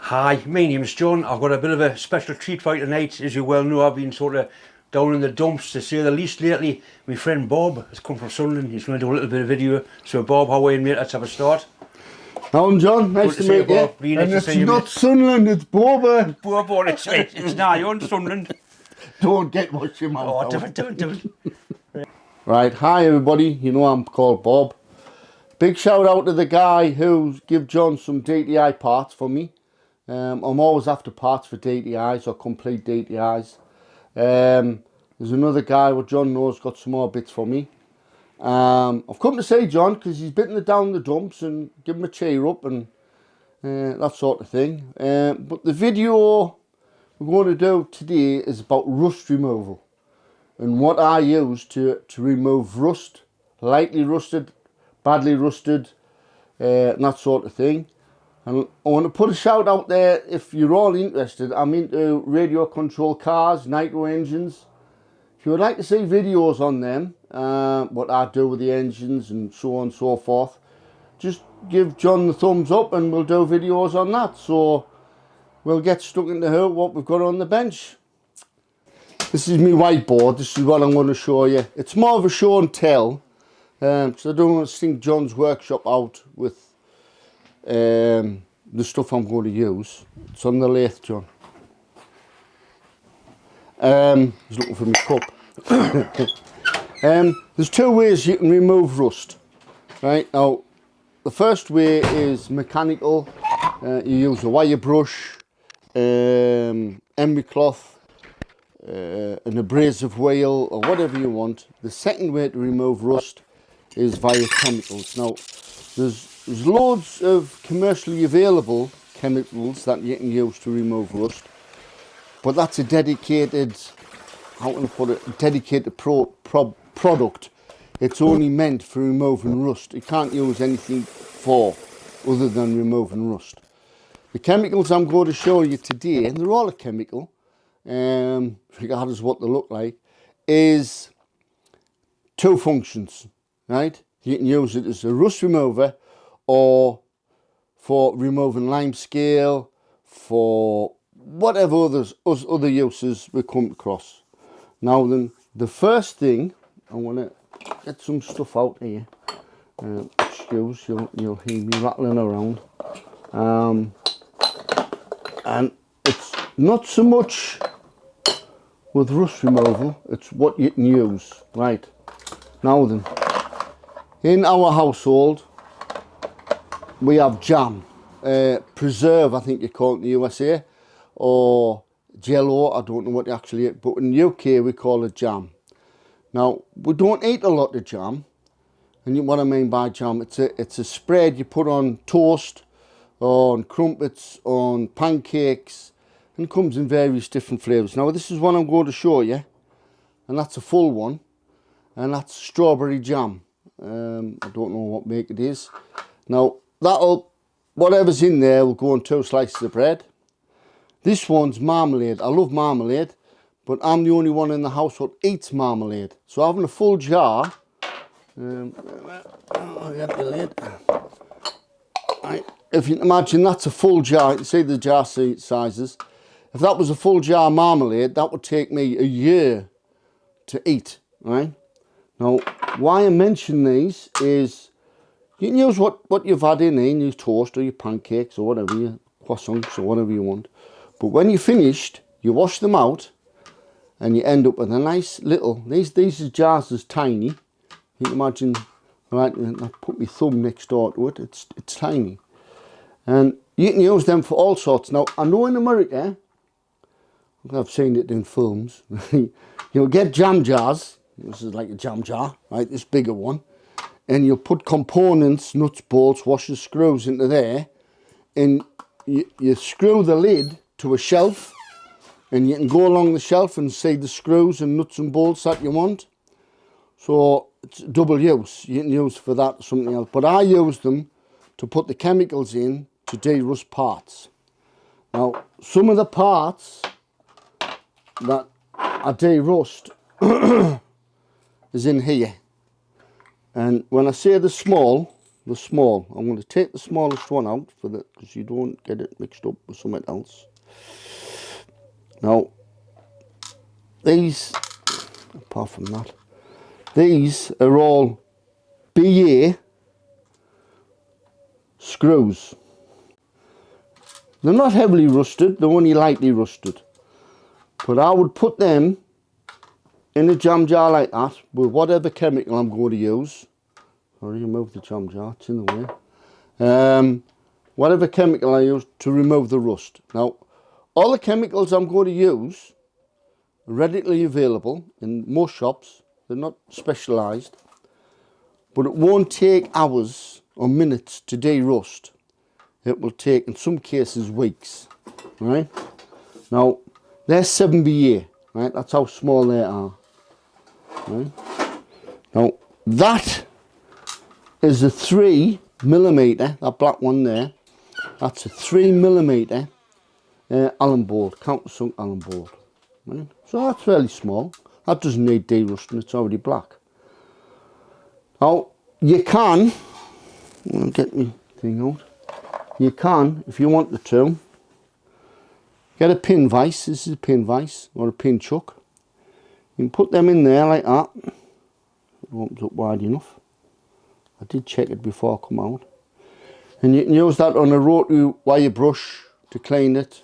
Hi, my name's John. I've got a bit of a special treat for you tonight. As you well know, I've been sort of down in the dumps to say the least lately. My friend Bob has come from Sunderland. He's going to do a little bit of video. So Bob, how are you, mate? Let's have a start. I'm John, nice to meet you. Bob. Really And nice to it's see you, not mate. Sunderland, it's Boba. Bob, it's now you're in Sunderland. Don't get much your mouth Oh, out. do it. Right, hi everybody, you know I'm called Bob. Big shout out to the guy who give John some DTI parts for me. I'm always after parts for DTIs or complete DTIs. There's another guy what John knows got some more bits for me. I've come to see John because he's bitten it down the dumps and give him a cheer up and that sort of thing. But the video we're going to do today is about rust removal and what I use to remove rust, lightly rusted, badly rusted, and that sort of thing. And I want to put a shout out there if you're all interested. I'm into radio control cars, nitro engines. If you would like to see videos on them, what I do with the engines and so on and so forth, just give John the thumbs up and we'll do videos on that. So we'll get stuck into what we've got on the bench. This is my whiteboard. This is what I'm going to show you. It's more of a show and tell. So I don't want to sting John's workshop out with the stuff I'm going to use. It's on the lathe, John. He's looking for my cup. There's two ways you can remove rust. Right, now the first way is mechanical. You use a wire brush, emery cloth, an abrasive wheel or whatever you want. The second way to remove rust is via chemicals. Now there's loads of commercially available chemicals that you can use to remove rust, but that's a dedicated, how can I put it, dedicated product. It's only meant for removing rust. It can't use anything for other than removing rust. The chemicals I'm going to show you today, and they're all a chemical, regardless of what they look like, is two functions, right? You can use it as a rust remover or for removing limescale, for whatever other uses we come across. Now then, the first thing, I want to get some stuff out here. Excuse, you'll hear me rattling around. And it's not so much with rust removal, it's what you can use. Right, now then, in our household, we have jam, preserve, I think you call it in the USA, or jello, I don't know what you actually eat, but in the UK we call it jam. Now, we don't eat a lot of jam, and what I mean by jam, it's a spread you put on toast, on crumpets, on pancakes, and comes in various different flavours. Now, this is one I'm going to show you, and that's a full one, and that's strawberry jam. I don't know what make it is. Now, whatever's in there will go on 2 slices of bread. This one's marmalade. I love marmalade, but I'm the only one in the house that eats marmalade. So having a full jar, I'll get the lid. Right. If you can imagine that's a full jar, you can see the jar sizes. If that was a full jar of marmalade, that would take me a year to eat, right? Now, why I mention these is you can use what you've had in there, your toast or your pancakes or whatever, your croissants or whatever you want. But when you're finished, you wash them out and you end up with a nice little, these jars is tiny. You can imagine, right, I put my thumb next door to it, it's tiny. And you can use them for all sorts. Now, I know in America, I've seen it in films, you'll get jam jars. This is like a jam jar, right, this bigger one. And you'll put components, nuts, bolts, washers, screws into there. And you screw the lid to a shelf. And you can go along the shelf and see the screws and nuts and bolts that you want. So it's double use. You can use for that or something else. But I use them to put the chemicals in to de-rust parts. Now, some of the parts that are de-rust is in here. And when I say they're small, the small. I'm going to take the smallest one out for the, because you don't get it mixed up with something else. Now, these, apart from that, these are all BA screws. They're not heavily rusted, they're only lightly rusted. But I would put them in a jam jar like that with whatever chemical I'm going to use. Sorry, remove the jam jar, it's in the way. Whatever chemical I use to remove the rust. Now, all the chemicals I'm going to use are readily available in most shops. They're not specialised. But it won't take hours or minutes to de-rust. It will take, in some cases, weeks. Right? Now, they're 7BA. Right? That's how small they are. Right? Now, that is a 3mm, that black one there. That's a 3mm Allen board, countersunk Allen board. Right? So that's fairly small. That doesn't need de-rusting, it's already black. Now, you can, I'll get my thing out, you can, if you wanted to, get a pin vise, this is a pin vise, or a pin chuck. You can put them in there like that. It opens up wide enough. I did check it before I come out. And you can use that on a rotary wire brush to clean it,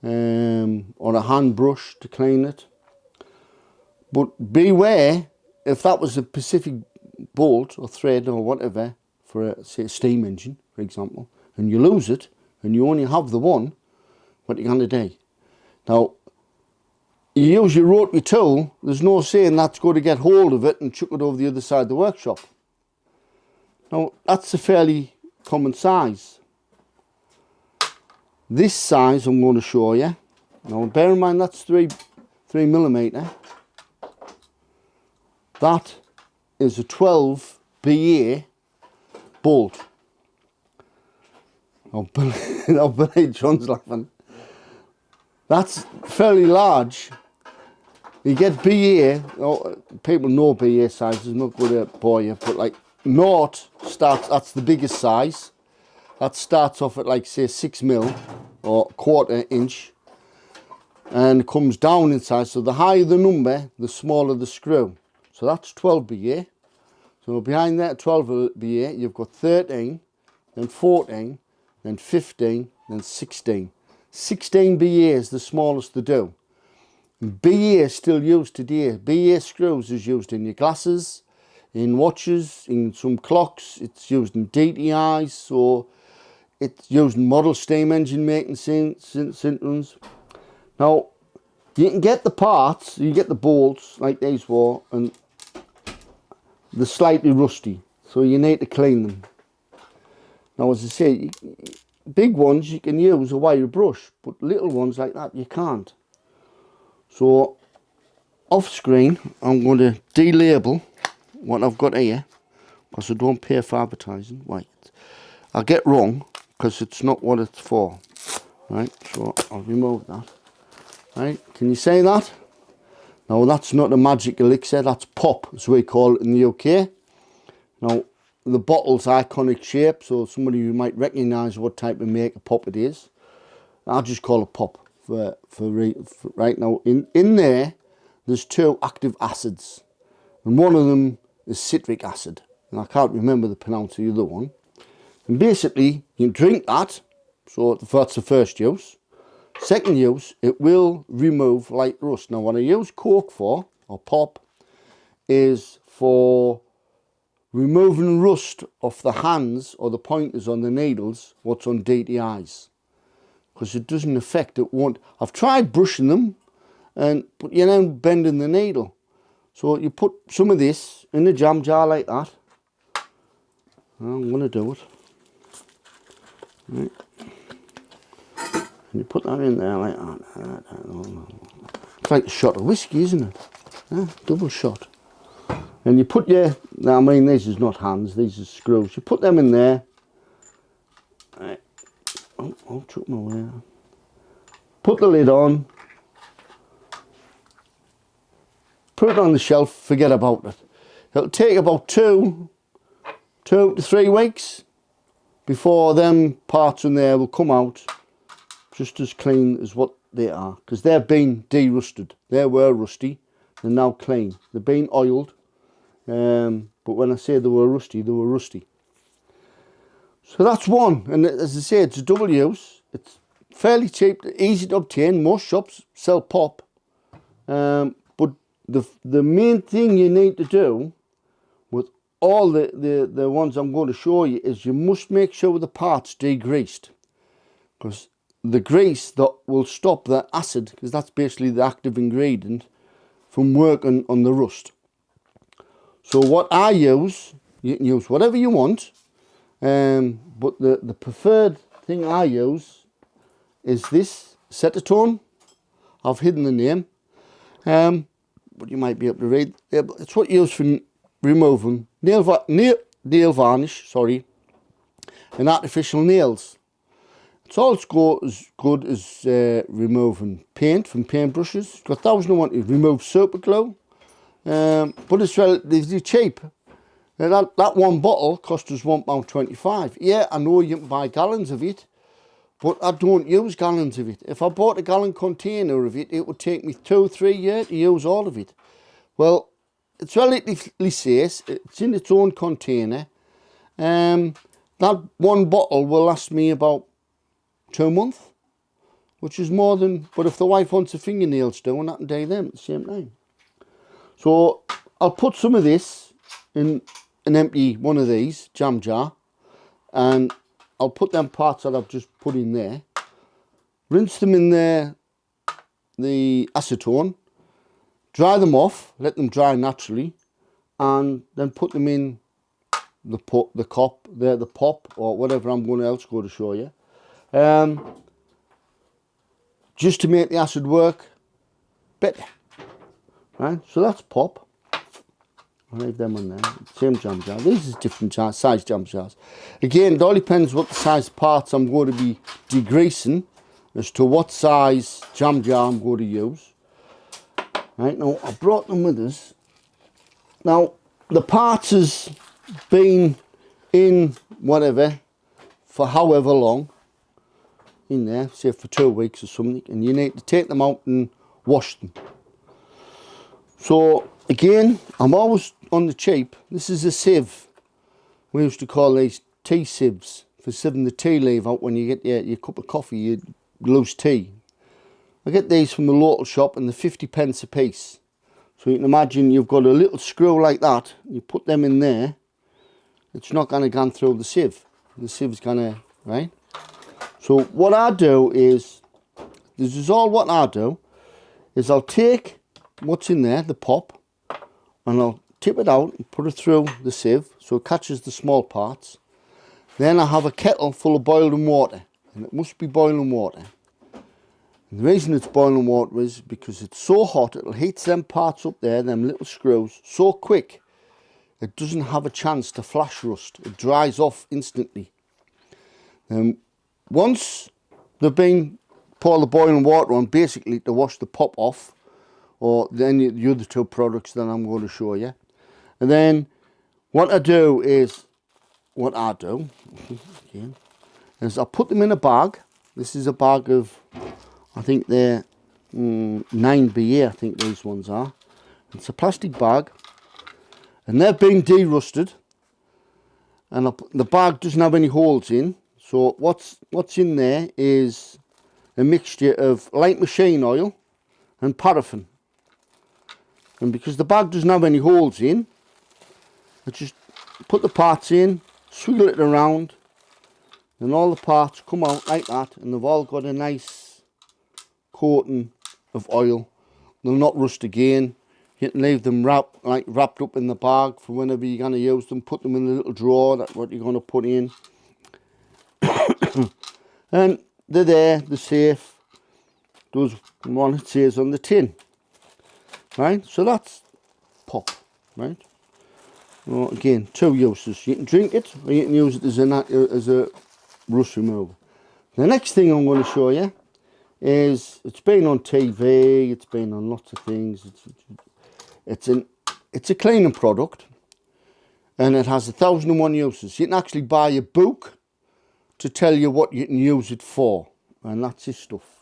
or a hand brush to clean it. But beware, if that was a specific bolt or thread or whatever for a, say, a steam engine, for example, and you lose it and you only have the one, what are you going to do? Now, you use your rotary tool, there's no saying that's going to get hold of it and chuck it over the other side of the workshop. Now, that's a fairly common size. This size I'm going to show you. Now, bear in mind that's 3mm. That is a 12BA bolt. Oh, Billy John's laughing. That's fairly large. You get BA, oh, people know BA sizes, I'm not going to bore you, but like naught starts, that's the biggest size. That starts off at like say 6mm or 1/4 inch and comes down in size. So the higher the number, the smaller the screw. So that's 12BA. So behind that 12BA, you've got 13, then 14, then 15, then 16. 16BA is the smallest to do. BA is still used today. BA screws is used in your glasses, in watches, in some clocks. It's used in DTIs, so it's used in model steam engine making systems. Now, you can get the parts, you get the bolts like these were, and they're slightly rusty, so you need to clean them. Now, as I say, big ones you can use a wire brush, but little ones like that you can't. So, off screen, I'm going to delabel what I've got here, because I don't pay for advertising. Right, I'll get wrong, because it's not what it's for. Right, so I'll remove that. Right, can you say that? Now, that's not a magic elixir, that's pop, as we call it in the UK. Now, the bottle's iconic shape, so somebody who might recognise what type of make of pop it is. I'll just call it pop for right now. In there, there's 2 active acids, and one of them is citric acid, and I can't remember the pronounce of the other one. And basically, you can drink that, so that's the first use. Second use, it will remove light rust. Now, what I use Coke for, or pop, is for removing rust off the hands or the pointers on the needles, what's on DTIs. Because it doesn't affect, it won't. I've tried brushing them, but you're now bending the needle. So you put some of this in a jam jar like that. I'm going to do it. Right. And you put that in there like that. It's like a shot of whiskey, isn't it? Yeah, double shot. And you put your, now I mean these is not hands, these are screws. You put them in there. Right. Oh, took my way out. Put the lid on. Put it on the shelf, forget about it. It'll take about 2 2 to 3 weeks before them parts in there will come out just as clean as what they are, because they've been derusted. They were rusty, they're now clean. They've been oiled, but when I say they were rusty, they were rusty. So that's one, and as I say, it's a double use. It's fairly cheap, easy to obtain. Most shops sell pop, but the main thing you need to do with all the ones I'm going to show you is you must make sure the part's degreased, because the grease that will stop the acid, because that's basically the active ingredient, from working on the rust. So what I use, you can use whatever you want, but the preferred thing I use is this acetone. I've hidden the name, but you might be able to read. It's what you use for removing nail varnish, and artificial nails. It's also as good as removing paint from paintbrushes. It's got 1001 to remove super glue, but it's relatively cheap. Now that one bottle cost us £1.25. Yeah, I know you can buy gallons of it, but I don't use gallons of it. If I bought a gallon container of it, it would take me 2-3 years to use all of it. Well, it's relatively safe. It's in its own container. That one bottle will last me about 2 months, which is more than, but if the wife wants her fingernails done, I can do them at the same time. So I'll put some of this in an empty one of these jam jar, and I'll put them parts that I've just put in there, rinse them in there, the acetone, dry them off, let them dry naturally, and then put them in the pop or whatever I'm going to else go to show you, just to make the acid work better. Right, so that's pop. I'll leave them on there. Same jam jar. These are different size jam jars. Again, it all depends what the size parts I'm going to be degreasing as to what size jam jar I'm going to use. Right, now I brought them with us. Now the parts has been in whatever for however long, in there, say for 2 weeks or something, and you need to take them out and wash them. So again, I'm always on the cheap. This is a sieve. We used to call these tea sieves for sieving the tea leaf out when you get your cup of coffee, your loose tea. I get these from a local shop and they're 50 pence a piece. So you can imagine you've got a little screw like that. You put them in there. It's not going to go through the sieve. The sieve's going to, right? So what I do is, this is all what I do, is I'll take what's in there, the pop, and I'll tip it out and put it through the sieve so it catches the small parts. Then I have a kettle full of boiling water, and it must be boiling water. And the reason it's boiling water is because it's so hot, it'll heat them parts up there, them little screws, so quick it doesn't have a chance to flash rust. It dries off instantly. And once they've been pour the boiling water on, basically to wash the pop off, or then the other two products that I'm going to show you. And then what I do is, is I put them in a bag. This is a bag of, I think they're 9BA, I think these ones are. It's a plastic bag, and they've been derusted, and the bag doesn't have any holes in. So what's in there is a mixture of light machine oil and paraffin. And because the bag doesn't have any holes in, I just put the parts in, swiggle it around, and all the parts come out like that, and they've all got a nice coating of oil. They'll not rust again. You can leave them wrapped up in the bag for whenever you're going to use them. Put them in a little drawer, that's what you're going to put in. And they're there, they're safe. Does what it says on the tin. Right, so that's pop, right? Well, again, 2 uses. You can drink it, or you can use it as a rust remover. The next thing I'm going to show you is, it's been on TV, it's been on lots of things. It's a cleaning product, and it has 1,001 uses. You can actually buy a book to tell you what you can use it for, and that's his stuff.